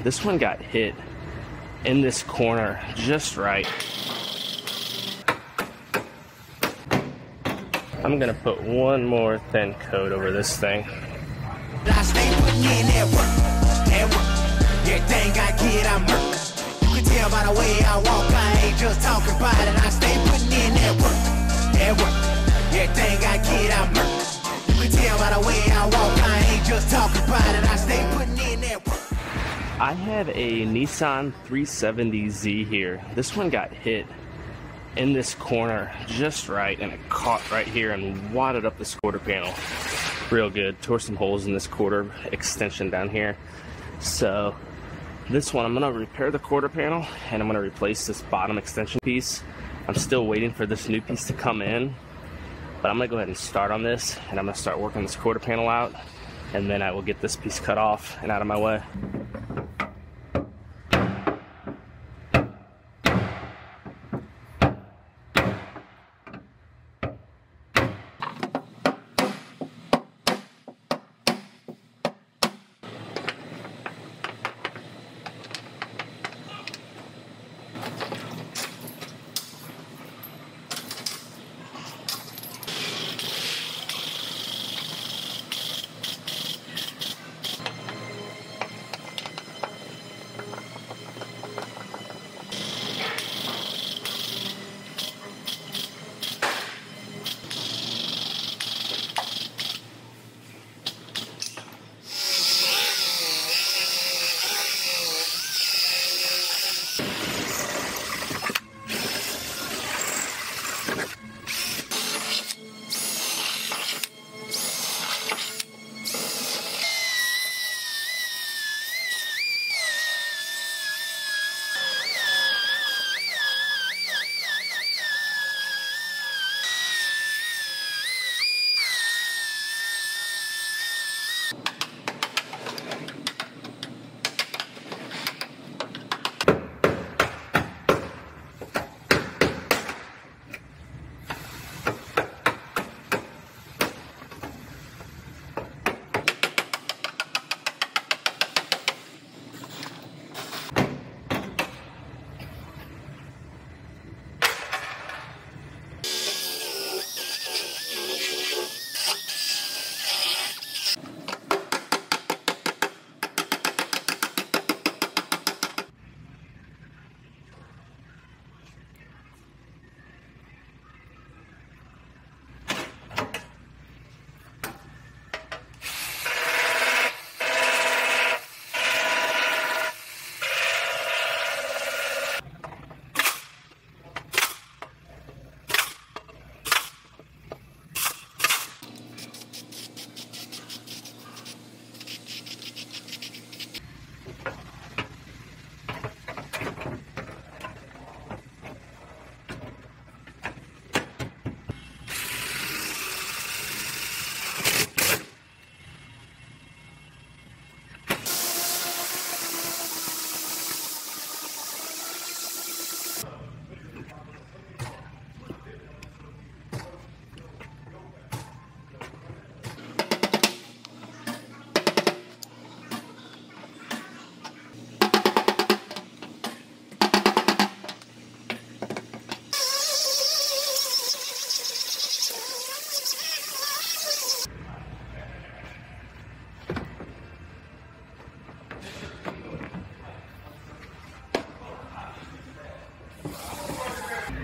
This one got hit in this corner just right. I'm gonna put one more thin coat over this thing. I stay putting in that work. Everything I get, I'm hurt. You can tell by the way I walk, I ain't just talking about it. I stay putting in that work. Everything I get, I'm hurt. You can tell by the way I walk, I ain't just talking about it. I stay putting in that work. I have a Nissan 370Z here. This one got hit in this corner just right, and it caught right here and wadded up this quarter panel real good. Tore some holes in this quarter extension down here. So this one, I'm gonna repair the quarter panel and I'm gonna replace this bottom extension piece. I'm still waiting for this new piece to come in, but I'm gonna go ahead and start on this, and I'm gonna start working this quarter panel out, and then I will get this piece cut off and out of my way.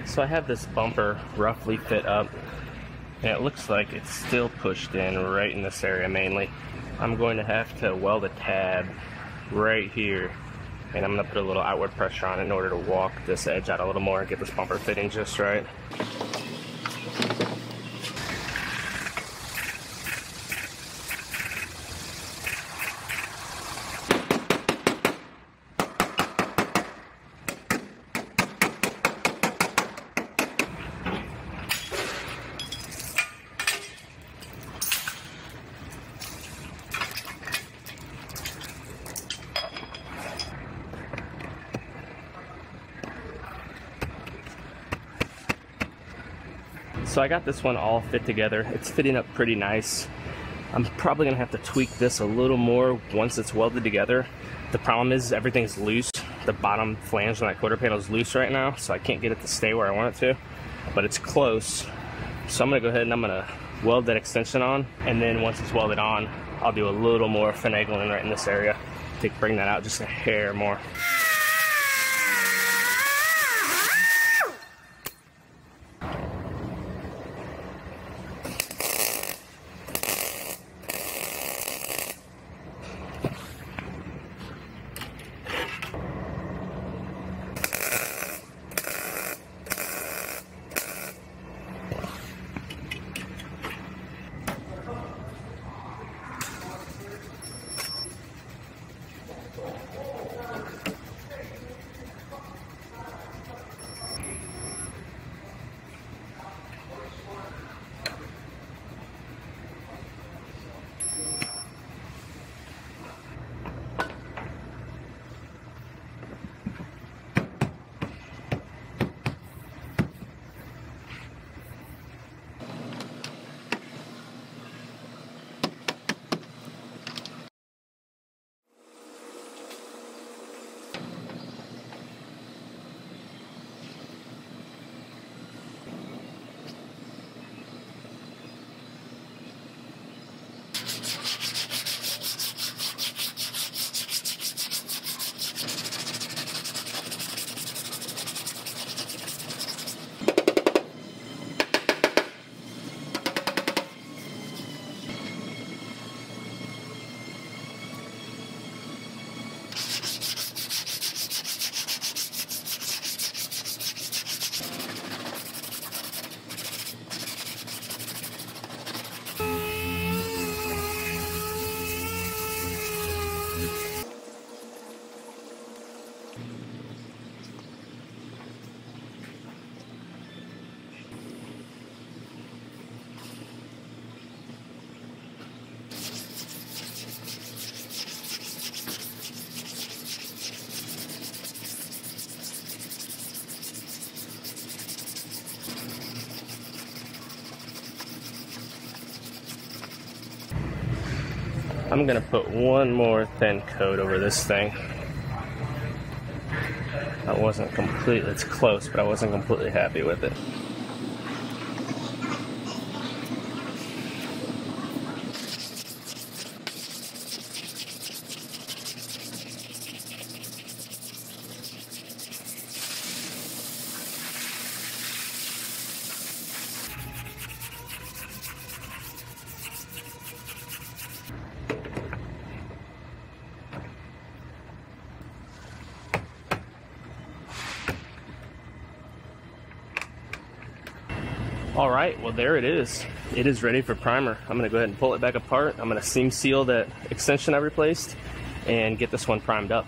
So I have this bumper roughly fit up, and it looks like it's still pushed in right in this area mainly. I'm going to have to weld a tab right here, and I'm going to put a little outward pressure on it in order to walk this edge out a little more and get this bumper fitting just right. So I got this one all fit together. It's fitting up pretty nice. I'm probably gonna have to tweak this a little more once it's welded together, The problem is everything's loose. The bottom flange on that quarter panel is loose right now, so I can't get it to stay where I want it to, but it's close. So I'm gonna go ahead and I'm gonna weld that extension on, and then once it's welded on, I'll do a little more finagling right in this area to bring that out just a hair more. I'm gonna put one more thin coat over this thing. It's close, but I wasn't completely happy with it. Alright, well there it is. It is ready for primer. I'm going to go ahead and pull it back apart. I'm going to seam seal that extension I replaced and get this one primed up.